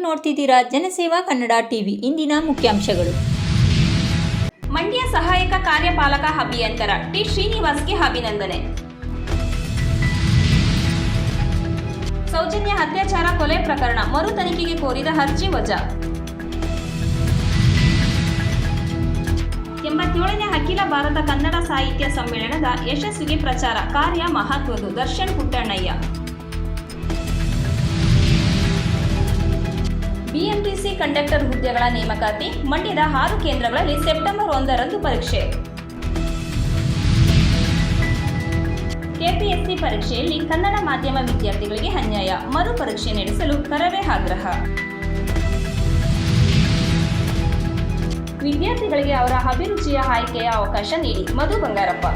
ನೋಡ್ತಿದ್ದೀರಾ ಜನಸೇವಾ ಕನ್ನಡ ಟಿವಿ. ಇಂದಿನ ಮುಖ್ಯಾಂಶಗಳು. ಮಂಡ್ಯ ಸಹಾಯಕ ಕಾರ್ಯಪಾಲಕ ಅಭಿಯಂತರ ಟಿ ಶ್ರೀನಿವಾಸ್ಗೆ ಅಭಿನಂದನೆ. ಸೌಜನ್ಯ ಅತ್ಯಾಚಾರ ಕೊಲೆ ಪ್ರಕರಣ ಮರು ತನಿಖೆಗೆ ಕೋರಿದ ಅರ್ಜಿ ವಜಾ. 87ನೇ ಅಖಿಲ ಭಾರತ ಕನ್ನಡ ಸಾಹಿತ್ಯ ಸಮ್ಮೇಳನದ ಯಶಸ್ವಿಗೆ ಪ್ರಚಾರ ಕಾರ್ಯ ಮಹತ್ವದ್ದು. ದರ್ಶನ್ ಪುಟ್ಟಣ್ಣಯ್ಯ. ಬಿಎಂಟಿಸಿ ಕಂಡಕ್ಟರ್ ಹುದ್ದೆಗಳ ನೇಮಕಾತಿ ಮಂಡ್ಯದ 6 ಕೇಂದ್ರಗಳಲ್ಲಿ ಸೆಪ್ಟೆಂಬರ್ 1ರಂದು ಪರೀಕ್ಷೆ. ಕೆಪಿಎಸ್ಸಿ ಪರೀಕ್ಷೆಯಲ್ಲಿ ಕನ್ನಡ ಮಾಧ್ಯಮ ವಿದ್ಯಾರ್ಥಿಗಳಿಗೆ ಅನ್ಯಾಯ, ಮರು ಪರೀಕ್ಷೆ ನಡೆಸಲು ಕರವೇ ಆಗ್ರಹ. ವಿದ್ಯಾರ್ಥಿಗಳಿಗೆ ಅವರ ಅಭಿರುಚಿಯ ಆಯ್ಕೆಯ ಅವಕಾಶ ನೀಡಿ, ಮಧು ಬಂಗಾರಪ್ಪ.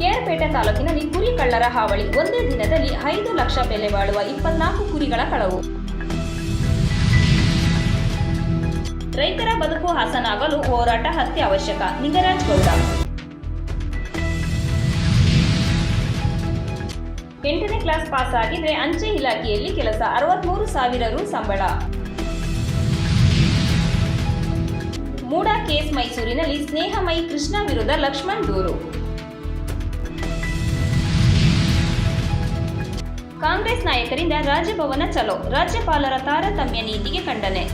ಕೇರಪೇಟೆ ತಾಲೂಕಿನಲ್ಲಿ ಕುರಿ ಕಳ್ಳರ ಹಾವಳಿ. ಒಂದೇ ದಿನದಲ್ಲಿ 5 ಲಕ್ಷ ಬೆಲೆ ಬಾಳುವ 24 ಕುರಿಗಳ ಕಳವು. ರೈತರ ಬದುಕು ಹಸನಾಗಲು ಹೋರಾಟ ಅತ್ಯವಶ್ಯಕ. ನಿಂಗರಾಜ್ ಗೌಡ. 8ನೇ ಕ್ಲಾಸ್ ಪಾಸ್ ಆಗಿದ್ರೆ ಅಂಚೆ ಇಲಾಖೆಯಲ್ಲಿ ಕೆಲಸ. 63,000 ರು ಸಂಬಳ. ಮೂಡ ಕೇಸ್ ಮೈಸೂರಿನಲ್ಲಿ ಸ್ನೇಹಮಯಿ ಕೃಷ್ಣ ವಿರುದ್ಧ ಲಕ್ಷ್ಮಣ್ ದೂರು. ಕಾಂಗ್ರೆಸ್ ನಾಯಕರಿಂದ ರಾಜಭವನ ಚಲೋ, ರಾಜ್ಯಪಾಲರ ತಾರತಮ್ಯ ನೀತಿಗೆ ಖಂಡನೆ.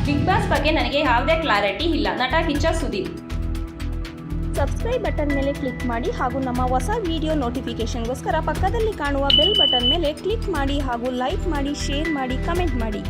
ಬಿಗ್ ಬಾಸ್ ಬಗ್ಗೆ ನನಗೆ ಯಾವುದೇ ಕ್ಲಾರಿಟಿ ಇಲ್ಲ, ನಟ ಕಿಚ್ಚ ಸುದೀಪ್. ಸಬ್ಸ್ಕ್ರೈಬ್ ಬಟನ್ ಮೇಲೆ ಕ್ಲಿಕ್ ಮಾಡಿ ಹಾಗೂ ನಮ್ಮ ಹೊಸ ವಿಡಿಯೋ ನೋಟಿಫಿಕೇಶನ್ಗೋಸ್ಕರ ಪಕ್ಕದಲ್ಲಿ ಕಾಣುವ ಬೆಲ್ ಬಟನ್ ಮೇಲೆ ಕ್ಲಿಕ್ ಮಾಡಿ ಹಾಗೂ ಲೈಕ್ ಮಾಡಿ, ಶೇರ್ ಮಾಡಿ, ಕಮೆಂಟ್ ಮಾಡಿ.